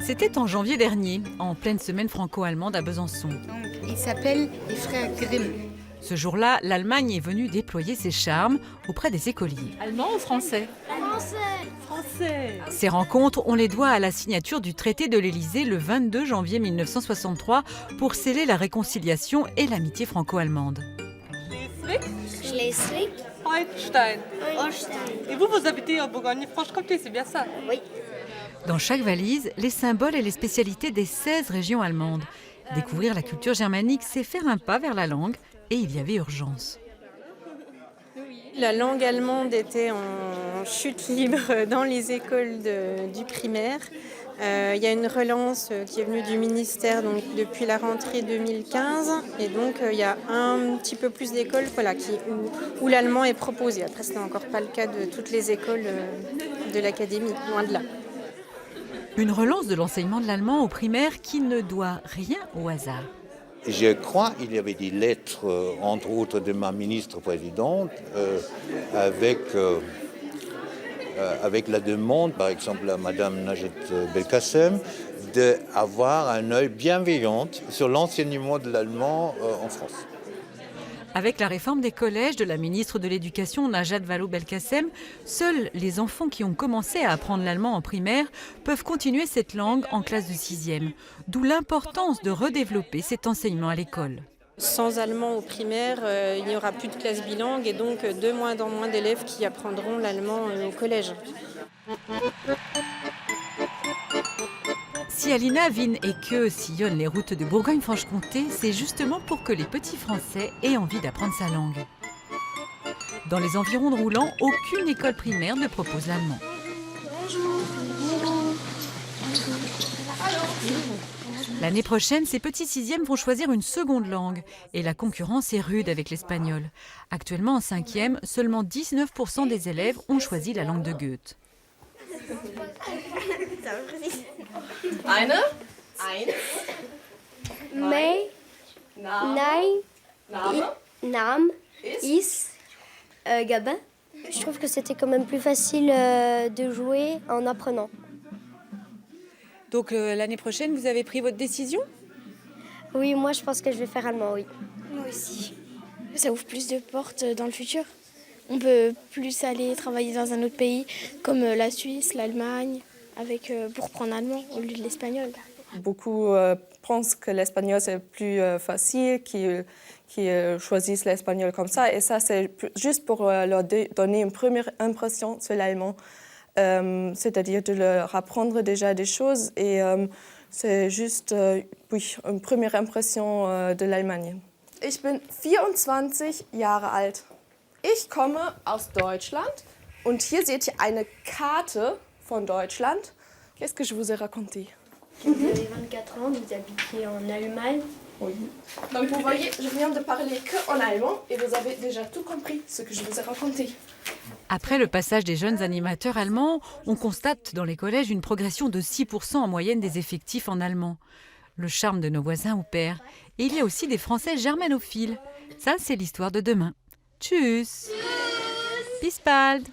C'était en janvier dernier, en pleine semaine franco-allemande à Besançon. Ils s'appellent les frères Grimm. Ce jour-là, l'Allemagne est venue déployer ses charmes auprès des écoliers. Allemand ou français? Français. Ces rencontres, on les doit à la signature du traité de l'Élysée le 22 janvier 1963 pour sceller la réconciliation et l'amitié franco-allemande. Schleswig, Holstein. Holstein. Et vous habitez en Bourgogne-Franche-Comté, c'est bien ça? Oui. Dans chaque valise, les symboles et les spécialités des 16 régions allemandes. Découvrir la culture germanique, c'est faire un pas vers la langue, et il y avait urgence. La langue allemande était en chute libre dans les écoles du primaire. Il y a une relance qui est venue du ministère donc, depuis la rentrée 2015. Et donc, il y a un petit peu plus d'écoles où l'allemand est proposé. Après, ce n'est encore pas le cas de toutes les écoles de l'académie, loin de là. Une relance de l'enseignement de l'allemand au primaire qui ne doit rien au hasard. Je crois qu'il y avait des lettres, entre autres, de ma ministre-présidente, avec la demande, par exemple, à Mme Najat Belkacem, d'avoir un œil bienveillant sur l'enseignement de l'allemand en France. Avec la réforme des collèges de la ministre de l'Éducation, Najat Vallaud-Belkacem, seuls les enfants qui ont commencé à apprendre l'allemand en primaire peuvent continuer cette langue en classe de 6e. D'où l'importance de redévelopper cet enseignement à l'école. Sans allemand au primaire, il n'y aura plus de classe bilingue et donc de moins en moins d'élèves qui apprendront l'allemand au collège. Si Alina, Vin et Que sillonnent les routes de Bourgogne-Franche-Comté, c'est justement pour que les petits Français aient envie d'apprendre sa langue. Dans les environs de Roulan, aucune école primaire ne propose l'allemand. L'année prochaine, ces petits sixièmes vont choisir une seconde langue. Et la concurrence est rude avec l'espagnol. Actuellement, en 5e, seulement 19% des élèves ont choisi la langue de Goethe. Eine, eins, May, Nein, Name, Nam, Is, Gabin. Je trouve que c'était quand même plus facile de jouer en apprenant. Donc l'année prochaine, vous avez pris votre décision ? Oui, moi je pense que je vais faire allemand, oui. Moi aussi. Ça ouvre plus de portes dans le futur. On peut plus aller travailler dans un autre pays, comme la Suisse, l'Allemagne, pour prendre allemand au lieu de l'espagnol. Beaucoup pensent que l'espagnol c'est plus facile, qui choisissent l'espagnol comme ça. Et ça, c'est juste pour leur donner une première impression sur l'allemand. C'est-à-dire de leur apprendre déjà des choses. Et c'est juste une première impression de l'Allemagne. Ich bin 24 Jahre alt. Ich komme aus Deutschland und hier seht ihr eine Karte von Deutschland. Qu'est-ce que je vous ai raconté? Vous avez 24 ans, vous habitez en Allemagne. Oui. Donc vous voyez, je viens de parler qu'en allemand et vous avez déjà tout compris ce que je vous ai raconté. Après le passage des jeunes animateurs allemands, on constate dans les collèges une progression de 6% en moyenne des effectifs en allemand. Le charme de nos voisins opère. Et il y a aussi des Français germanophiles. Ça, c'est l'histoire de demain. Tschüss. Bis bald.